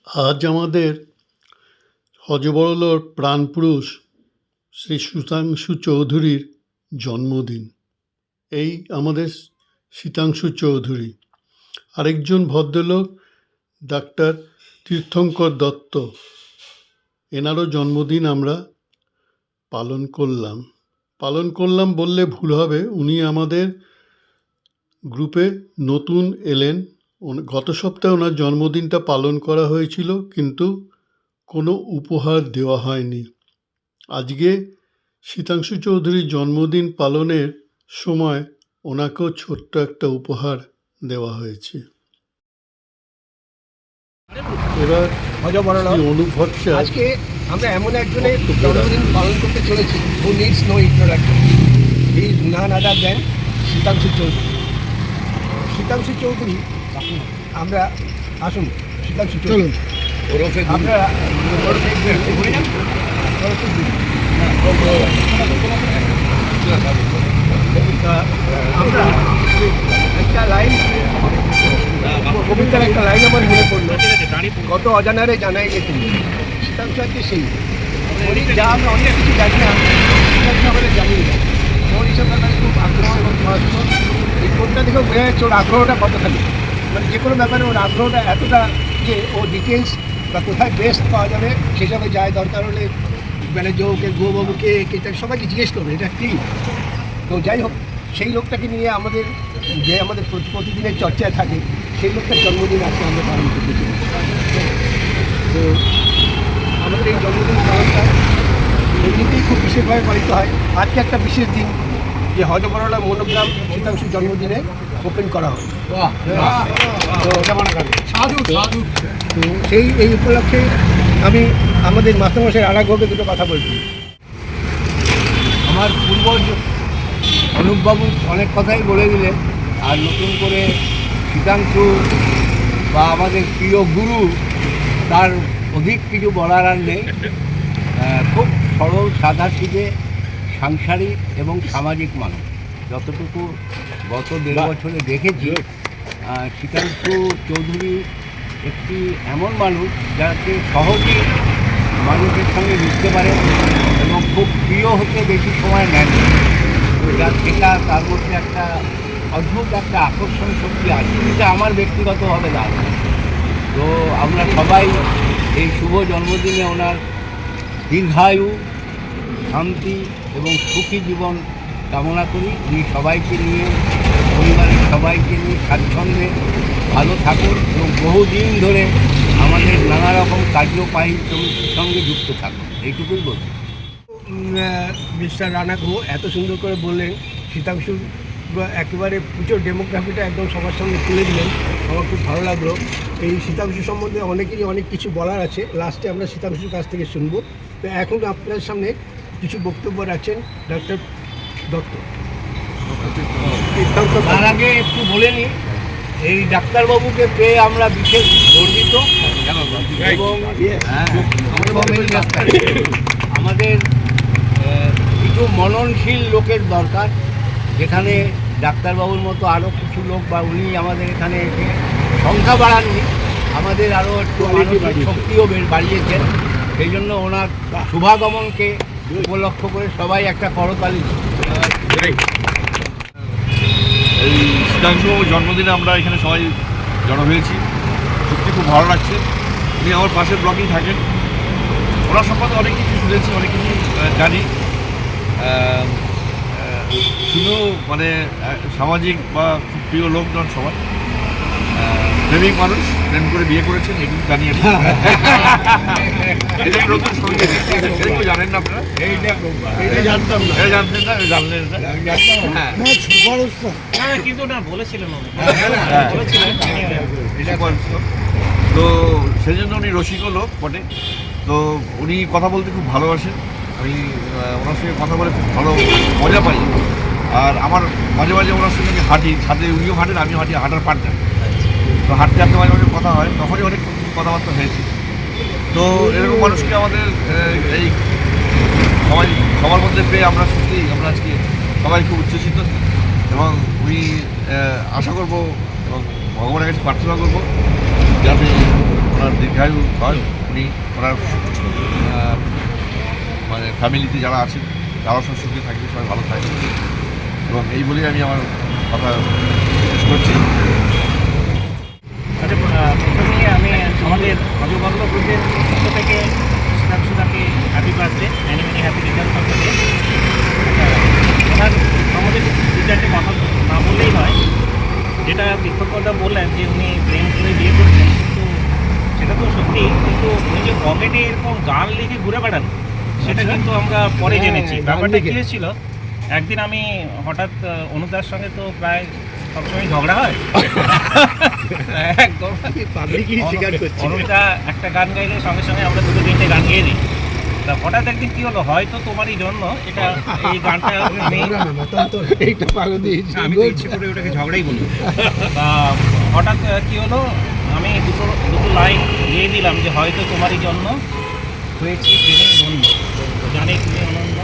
আজ আমাদের হযবরলর প্রাণপুরুষ শ্রী শীতাংশু চৌধুরীর জন্মদিন। এই আমাদের শীতাংশু চৌধুরী। আরেকজন ভদ্রলোক ডাক্তার তীর্থঙ্কর দত্ত, এনারও জন্মদিন আমরা পালন করলাম বললে ভুল হবে। উনি আমাদের গ্রুপে নতুন এলেন। গত সপ্তাহে ওনার জন্মদিনটা পালন করা হয়েছিল, কিন্তু কোনো উপহার দেওয়া হয়নি। আজকে শীতাংশু চৌধুরীর জন্মদিন পালনের সময় ওনাকেও ছোট্ট একটা উপহার দেওয়া হয়েছে। এবার অনুপ ভট্টাচার্য, আজকে আমরা এমন একজনের জন্মদিন পালন করতে চলেছি who needs no introduction. He is none other than Sitanshu Chowdhury. Sitanshu Chowdhury আমরা আসুন শীতাংশু চৌধুরী আমরা আমরা একটা লাইন কবিতার একটা লাইন আমার মনে পড়লো, কত অজানারে জানাই গে তুমি। শীতাংশু আজকে সেই যা আমরা অনেক কিছু জানি না, শীতাংশু আমাদের জানি না। ওর হিসাবে খুব আগ্রহ এবং পড়াশুনো, এই কোনটা দেখেও বোঝা যাচ্ছে ওর আগ্রহটা কতখানি। মানে যে কোনো ব্যাপারে ওর আগ্রহটা এতটা যে ও ডিটেলস বা কোথায় বেস্ট পাওয়া যাবে সেসবে যায়। দরকার হলে ম্যানেজারকে, গৌবাবুকে, সবাইকে জিজ্ঞেস করবে এটা কী। তো যাই হোক, সেই লোকটাকে নিয়ে আমাদের যে আমাদের প্রতিদিনের চর্চায় থাকে, সেই লোকটার জন্মদিন আজকে আমরা পালন করতে চাই। তো আমাদের এই জন্মদিন পালনটা এমনিতেই খুব বিশেষভাবে পালিত হয়। আজকে একটা বিশেষ দিন, যে হযবরলা মনোগ্রাম শীতাংশুর জন্মদিনে ওপেন করা হয়। তো এই উপলক্ষে আমি আমাদের মাস্টারমশাই আরাগকে দুটো কথা বলছি। আমার পূর্বজ অনুপবাবু অনেক কথাই বলে দিলেন, আর নতুন করে শীতাংশু বা আমাদের প্রিয় গুরু, তার অধিক কিছু বলার আর নেই। খুব সরল সাদাসিধে সাংসারিক এবং সামাজিক মানুষ। যতটুকু গত 1.5 বছরে দেখেছি, শীতাংশু চৌধুরী একটি এমন মানুষ যাকে সহজেই মানুষের সঙ্গে মিশতে পারে এবং খুব প্রিয় হতে বেশি সময় নেন। যার থেকে তার মধ্যে একটা অদ্ভুত একটা আকর্ষণ শক্তি আছে, যেটা আমার ব্যক্তিগতভাবে লাগে। তো আমরা সবাই এই শুভ জন্মদিনে ওনার দীর্ঘায়ু, শান্তি এবং সুখী জীবন কামনা করি। উনি সবাইকে নিয়ে, পরিবারের সবাইকে নিয়ে স্বাচ্ছন্দ্যে ভালো থাকুন এবং বহুদিন ধরে আমাদের নানা রকম কার্যপাহীর সঙ্গে যুক্ত থাকুন, এইটুকুই বলছি। মিস্টার রানা ঘো এত সুন্দর করে বললেন, শীতাংশুর একেবারে পুজোর ডেমোগ্রাফিটা একদম সবার সঙ্গে তুলে দিলেন। আমার খুব ভালো লাগলো। এই শীতাংশু সম্বন্ধে অনেকেরই অনেক কিছু বলার আছে, লাস্টে আমরা শীতাংশুর কাছ থেকে শুনবো। তো এখন আপনার সামনে কিছু বক্তব্য রাখছেন ডাক্তার দত্ত। তার আগে একটু বলে নিই, এই ডাক্তারবাবুকে পেয়ে আমরা বিশেষ গর্বিত এবং আমাদের কিছু মননশীল লোকের দরকার, যেখানে ডাক্তারবাবুর মতো আরও কিছু লোক, বা উনি আমাদের এখানে এসে সংখ্যা বাড়াননি, আমাদের আরও একটু মানসিক শক্তিও বাড়িয়েছেন। সেই জন্য ওনার শুভাগমনকে উপলক্ষ করে সবাই একটা করতালি। এই শীতাংশু জন্মদিনে আমরা এখানে সবাই জড়ো হয়েছি, সত্যি খুব ভালো লাগছে। উনি আমার পাশের ব্লকেই থাকেন, ওনার সম্বন্ধে অনেক কিছু শুনেছি, অনেক কিছু জানি। শুধু মানে সামাজিক বা খুব প্রিয় লোকজন, সবার প্রেমিক মানুষ, প্রেম করে বিয়ে করেছেন, এগুলো জানিয়ে নতুন সঙ্গে জানেন না আপনারা? জানতাম না, জানতেন না, জানলেন না। কিন্তু না বলেছিলেন তো সেই জন্য উনি রসিক লোক বটে। তো উনি কথা বলতে খুব ভালোবাসেন। আমি ওনার সঙ্গে কথা বলে খুব ভালো মজা পাই। আর আমার মাঝে মাঝে ওনার সঙ্গে আমি হাঁটি, সাথে উনিও হাঁটেন, আমিও হাঁটি, হাঁটার পার্টনার। তো হাঁটতে হাঁটতে মাঝে মাঝে কথা হয়, তখনই অনেক কথাবার্তা হয়েছে। তো এরকম মানুষকে আমাদের এই সবার মধ্যে পেয়ে আমরা সত্যি আমরা আজকে সবাই খুব উচ্ছ্বসিত। এবং উনি আশা করবো এবং ভগবানের কাছে প্রার্থনা করবো যাতে ওনার দীর্ঘায়ু হয়, উনি ওনার মানে ফ্যামিলিতে যারা আছেন তারাও সব সুখে থাকবে, সবাই ভালো থাকবে, এবং এই বলেই আমি আমার কথা শেষ করছি। আচ্ছা, প্রথমেই আমি আমাদের হজবল্ল গ্রুপের পক্ষ থেকে সুদাকে happy birthday, many many happy return of the day. ওনার আমাদের দু চারটে কথা না বললেই নয়, যেটা তীর্থকর্তা বললেন যে উনি প্রেম করে বিয়ে করছেন, কিন্তু সেটা তো সত্যি, কিন্তু উনি যে পকেটে এরকম গান লিখে ঘুরে বেড়ান সেটা কিন্তু আমরা পরে জেনেছি। ব্যাপারটা কী হয়েছিল, একদিন আমি হঠাৎ অনুদার সঙ্গে তো প্রায় সবসময় ঝগড়া হয়, একদম অনুদা একটা গান গাইলে সঙ্গে সঙ্গে আমরা দুটো তিনটে গান গেয়ে দিই। তা হঠাৎ একদিন কী হলো, হয়তো তোমারই জন্য এটা এই গানটা নেই, আমি তো ইচ্ছে করে ওটাকে ঝগড়াই বলি। তা হঠাৎ কী হলো, আমি দুটো লাইন গিয়ে দিলাম যে হয়তো তোমারই জন্য হয়েছি প্রেমের ধন্য, জানি তুমি অনন্য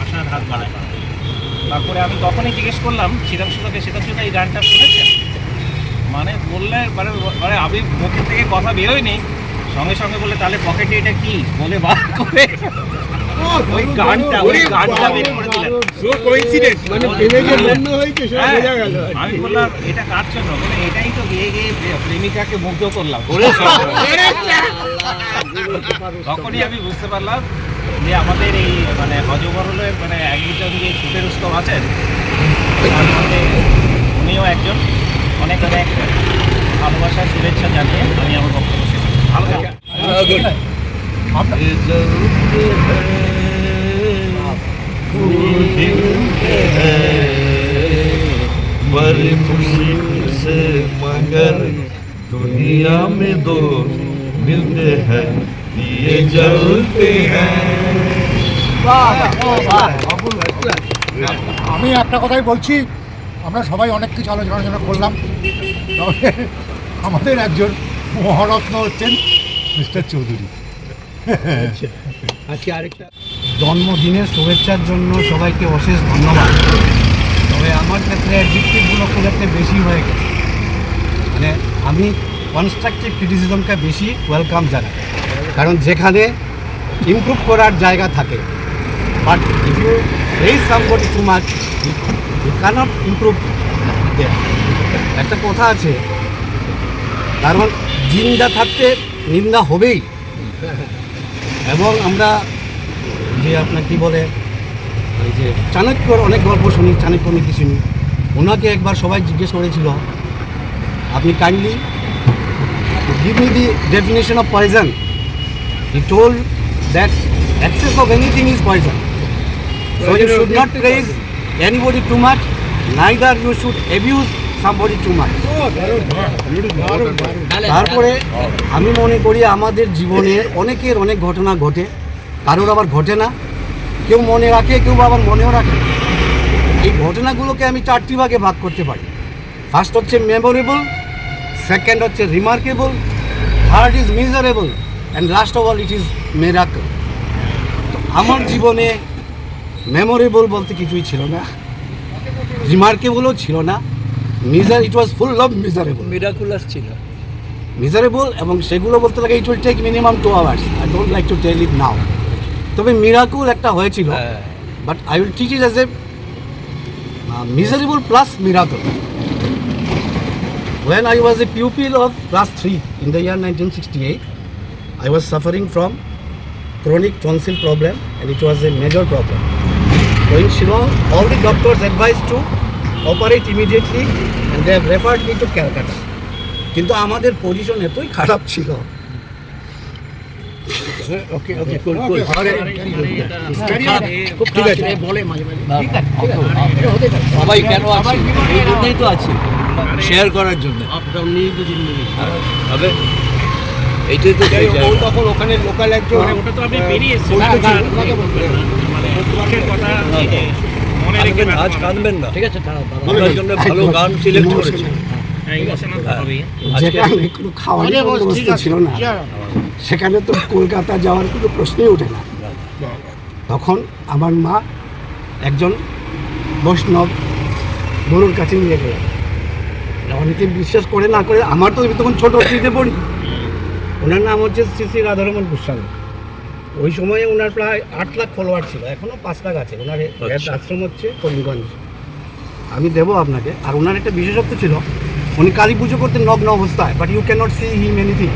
আশার হাত বাড়ায়। তারপরে আমি তখনই জিজ্ঞেস করলাম শ্রীরামসুদাকে, শ্রীরামসুদা এই গানটা শুনেছেন? মানে বললে মানে আমি মুখের থেকে কথা বেরোয়নি, সঙ্গে সঙ্গে বলে তাহলে পকেটে এটা কি বলে বার করে ওই গানটা বের করে দিলেন। আমি বললাম এটা কার জন্য? মানে এটাই তো গিয়ে গিয়ে প্রেমিকাকে মুগ্ধ করলাম। তখনই আমি বুঝতে পারলাম যে আমাদের এই মানে হজবরলের মানে একজন যে সুপের উৎসব আছেন তার মধ্যে উনিও একজন। অনেক অনেক ভালোবাসা শুভেচ্ছা জানিয়ে আমি আমার বক্তব্য শেষ করছি। ভালো থাকবেন। बड़ी मुश्किल से मगर दुनिया में दोस्त मिलते हैं, ये जलते हैं। আমি একটা কথাই বলছি, আমরা সবাই অনেক কিছু আলোচনা করলাম, তবে আমাদের একজন মহারত্ন হচ্ছেন মিস্টার চৌধুরী। আজকে আরেকটা জন্মদিনের শুভেচ্ছার জন্য সবাইকে অশেষ ধন্যবাদ। তবে আমার ক্ষেত্রে অ্যাডজেক্টিভগুলো খুব একটা বেশি হয়ে গেছে, মানে আমি কনস্ট্রাকটিভ ক্রিটিসিজমকে বেশি ওয়েলকাম জানাই, কারণ যেখানে ইমপ্রুভ করার জায়গা থাকে, but if you raise somebody too much you cannot improve there. একটা কথা আছে, কারণ জিন্দা থাকতে নিন্দা হবেই। এবং আমরা যে আপনার কী বলে এই যে চাণক্যর অনেক গল্প শুনি, চাণক্য নীতি শুনি, ওনাকে একবার সবাই জিজ্ঞেস করেছিল আপনি kindly give me the definition of poison. He told that excess of anything is poison. So you should not praise anybody too much, neither you should abuse somebody too much. তারপরে আমি মনে করি আমাদের জীবনে অনেকের অনেক ঘটনা ঘটে, কারোর আবার ঘটে না, কেউ মনে রাখে, কেউ আবার মনেও রাখে। এই ঘটনাগুলোকে আমি চারটি ভাগে ভাগ করতে পারি। ফার্স্ট হচ্ছে মেমোরেবল, সেকেন্ড হচ্ছে remarkable, third is miserable, and last of all it is miracle. তো আমার জীবনে মেমোরেবল বলতে কিছুই ছিল না, রিমার্কেবলও ছিল না, it was full of miserable. Miraculous ছিল। মিজারেবল, এবং সেগুলো বলতে লাগে it will take minimum 2 hours. I don't like to tell it now. তবে মিরাকুল একটা হয়েছিল, but I will teach it as a miserable plus miracle. When I was a pupil of class 3 in the year 1968, I was suffering from chronic tonsil problem, and it was a major problem. So in Shillong, all the doctors advised to operate immediately, and they have referred me to Calcutta. কিন্তু আমাদের position এতই খারাপ ছিল। ওকে ওকে কুল কুল ঠিক আছে, বলে মাঝে মাঝে সবাই কেন আছে এই জন্যই তো আছে, শেয়ার করার জন্য। তবে এইটাই তো তখন ওখানে লোকাল একজন, ওটা তো আপনি বেরিয়ে এসেছেন, মানে মুখের কথা মনে রেখে আজ কাঁদবেন না, ঠিক আছে? আপনার জন্য ভালো গান সিলেক্ট করেছে। যেখানে কোনো খাওয়ার ব্যবস্থা ছিল না, সেখানে তো কলকাতা যাওয়ার কোনো প্রশ্নই ওঠে না। তখন আমার মা একজন বৈষ্ণব গুরুর কাছে নিয়ে গেলেন। অনেকে বিশ্বাস করে না করে, আমার তো তখন ছোটো অতীতে পড়ি, ওনার নাম হচ্ছে শ্রী শ্রী রাধারমন গোস্বামী। ওই সময়ে ওনার প্রায় 8 লাখ ফলোয়ার ছিল, এখনও 5 লাখ আছে। ওনার আশ্রম হচ্ছে করিমগঞ্জ। আমি দেবো আপনাকে। আর ওনার একটা বিশেষত্ব ছিল, উনি কালী পুজো করতেন নগ্ন অবস্থায়, but you can not see him anything,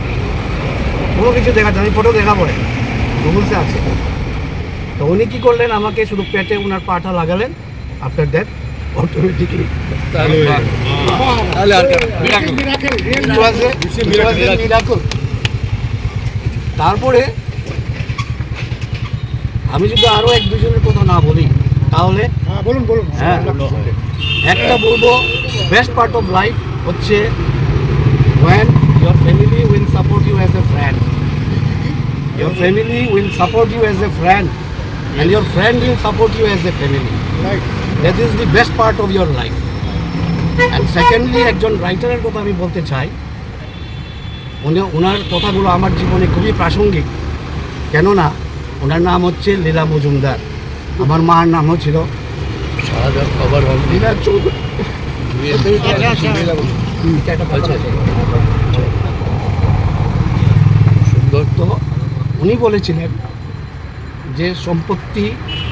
কোনো কিছু দেখা যায়, আমি ফটো দেখা পড়ে গুগলসে আছে। তো উনি কী করলেন, আমাকে শুধু পেটে ওনার পাটা লাগালেন, আফটার দ্যাট অটোমেটিকলি তারপরে আমি যদি আরও 1-2 জনের কথা না বলি তাহলে বলুন বলুন। হ্যাঁ, একটা বলবো, বেস্ট পার্ট অফ লাইফ হচ্ছে when your family will support you as a friend. Your family will support you as a friend and your friend will support you as a family. Right. That is the best part of your life. And secondly, একজন রাইটারের কথা আমি বলতে চাই, ওনার কথাগুলো আমার জীবনে খুবই প্রাসঙ্গিক। কেননা ওনার নাম হচ্ছে লীলা মজুমদার, আমার মার নামও ছিল লীলা চৌধুরী। সুন্দর। তো উনি বলেছিলেন যে সম্পত্তি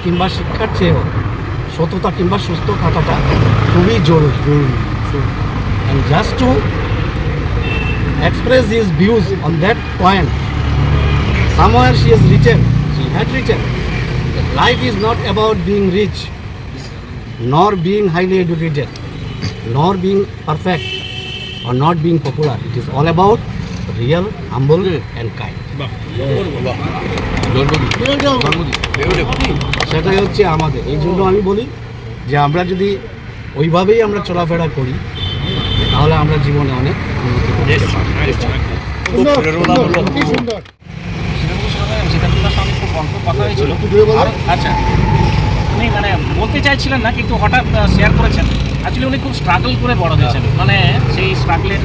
কিংবা শিক্ষার চেয়েও সততা কিংবা সুস্থ থাকাটা খুবই জরুরি। And just to express his views on that point, somewhere she had written that life is not about being rich, nor being highly educated, nor being perfect, or not being popular. It is all about real, humble and kind. সেটাই হচ্ছে আমাদের। এই জন্য আমি বলি যে আমরা যদি ওইভাবেই আমরা চলাফেরা করি তাহলে আমরা জীবনে অনেক উন্নতি করতে পারব। কি সুন্দর। সিদ্ধান্তদার সঙ্গে খুব অল্প কথা হয়েছিল। আচ্ছা, উনি মানে বলতে চাইছিলেন না, কিন্তু হঠাৎ শেয়ার করেছেন। অ্যাকচুয়ালি উনি খুব স্ট্রাগল করে বড় হয়েছেন, মানে সেই স্ট্রাগলের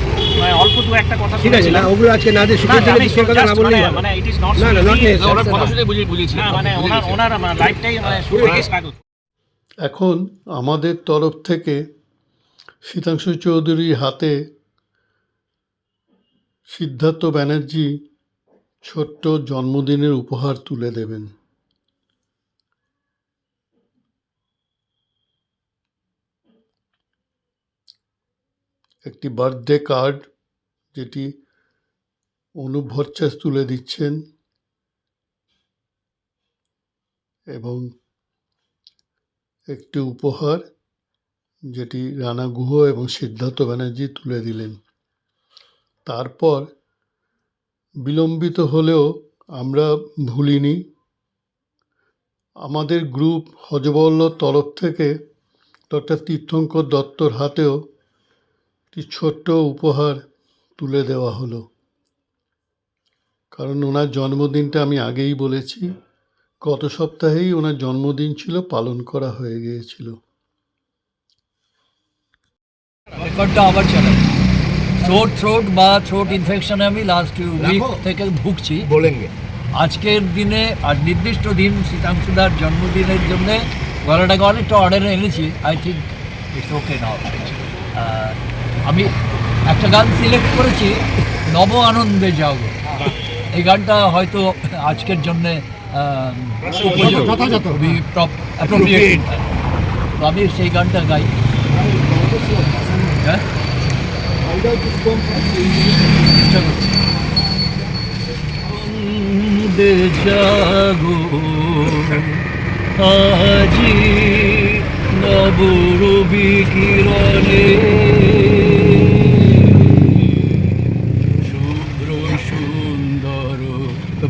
অল্প দু একটা কথা ঠিক আছে, না ওগুলো আজকে না দিয়ে সুখের দিনে দুঃখের কথা না বললেই ভালো। মানে ইট ইজ নট না, না, not necessary. ওনার কথা শুনে বুঝিয়েছি। না, মানে ওনার লাইফটাই মানে শুরু থেকে স্ট্রাগল। এখন আমাদের তরফ থেকে শীতাংশু চৌধুরীর হাতে সিদ্ধার্থ ব্যানার্জি ছোট্ট জন্মদিনের উপহার তুলে দেবেন। একটি বার্থডে কার্ড, যেটি অনুপ ভট্টাচার্য তুলে দিচ্ছেন, এবং একটি উপহার যেটি রানা গুহ এবং সিদ্ধার্থ ব্যানার্জি তুলে দিলেন। তারপর বিলম্বিত হলেও আমরা ভুলিনি, আমাদের গ্রুপ হজবল্লর তরফ থেকে ডক্টর তীর্থঙ্কর দত্তর হাতেও একটি ছোট্ট উপহার তুলে দেওয়া হলো। কারণ ওনার জন্মদিনটা আমি আগেই বলেছি, গত সপ্তাহেই ওনার জন্মদিন ছিল, পালন করা হয়ে গিয়েছিল। রেকর্ডটা আবার চালাই। থ্রোট বা থ্রোট ইনফেকশনে আমি লাস্ট উইক থেকে ভুগছি। বলেনগে আজকের দিনে আর নির্দিষ্ট দিন শীতাংশুদার জন্মদিনের জন্য গলাটাকে অনেকটা অর্ডারে এনেছি। আই থিঙ্ক ইটস ওকে নাও। আমি একটা গান সিলেক্ট করেছি, নব আনন্দে যাও। এই গানটা হয়তো আজকের জন্যে খুবই অ্যাপ্রোপ্রিয়েট। তো আমি সেই গানটা গাই। হ্যাঁ, চেষ্টা করছি। জাগো আজি নবরবি কিরণে, শুভ্র সুন্দর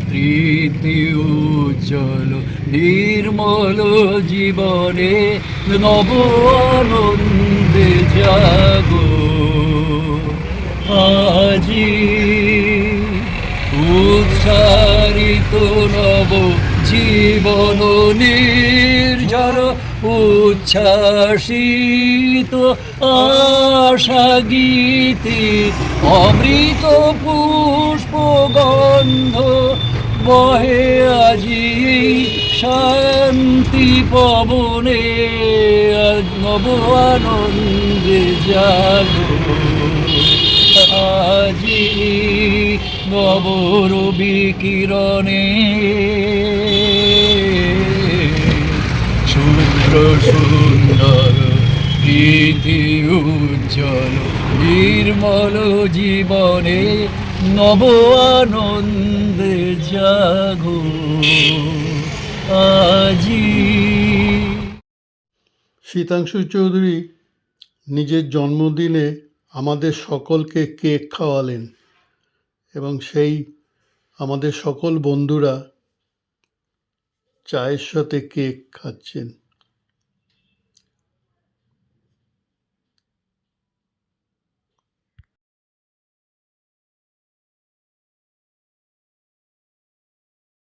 প্রীতি উজ্জ্বল নির্মল জীবনে, নব আনন্দে জাগো আজি। উৎসারিত নব জীবন নির্ঝর, উচ্ছ্বাসিত আশা গীতি, অমৃত পুষ্প গন্ধ বহে আজি শান্তি পবনে, নব আনন্দে জাগো আজি। নব রবি কিরণে শুভ্র সুন্দর প্রীতি উজ্জ্বল নির্মল জীবনে নব আনন্দে জাগো আজি। শীতাংশু চৌধুরী নিজের জন্মদিনে আমাদের সকলকে কেক খাওয়ালেন এবং সেই আমাদের সকল বন্ধুরা চায়ের সাথে কেক খাচ্ছেন।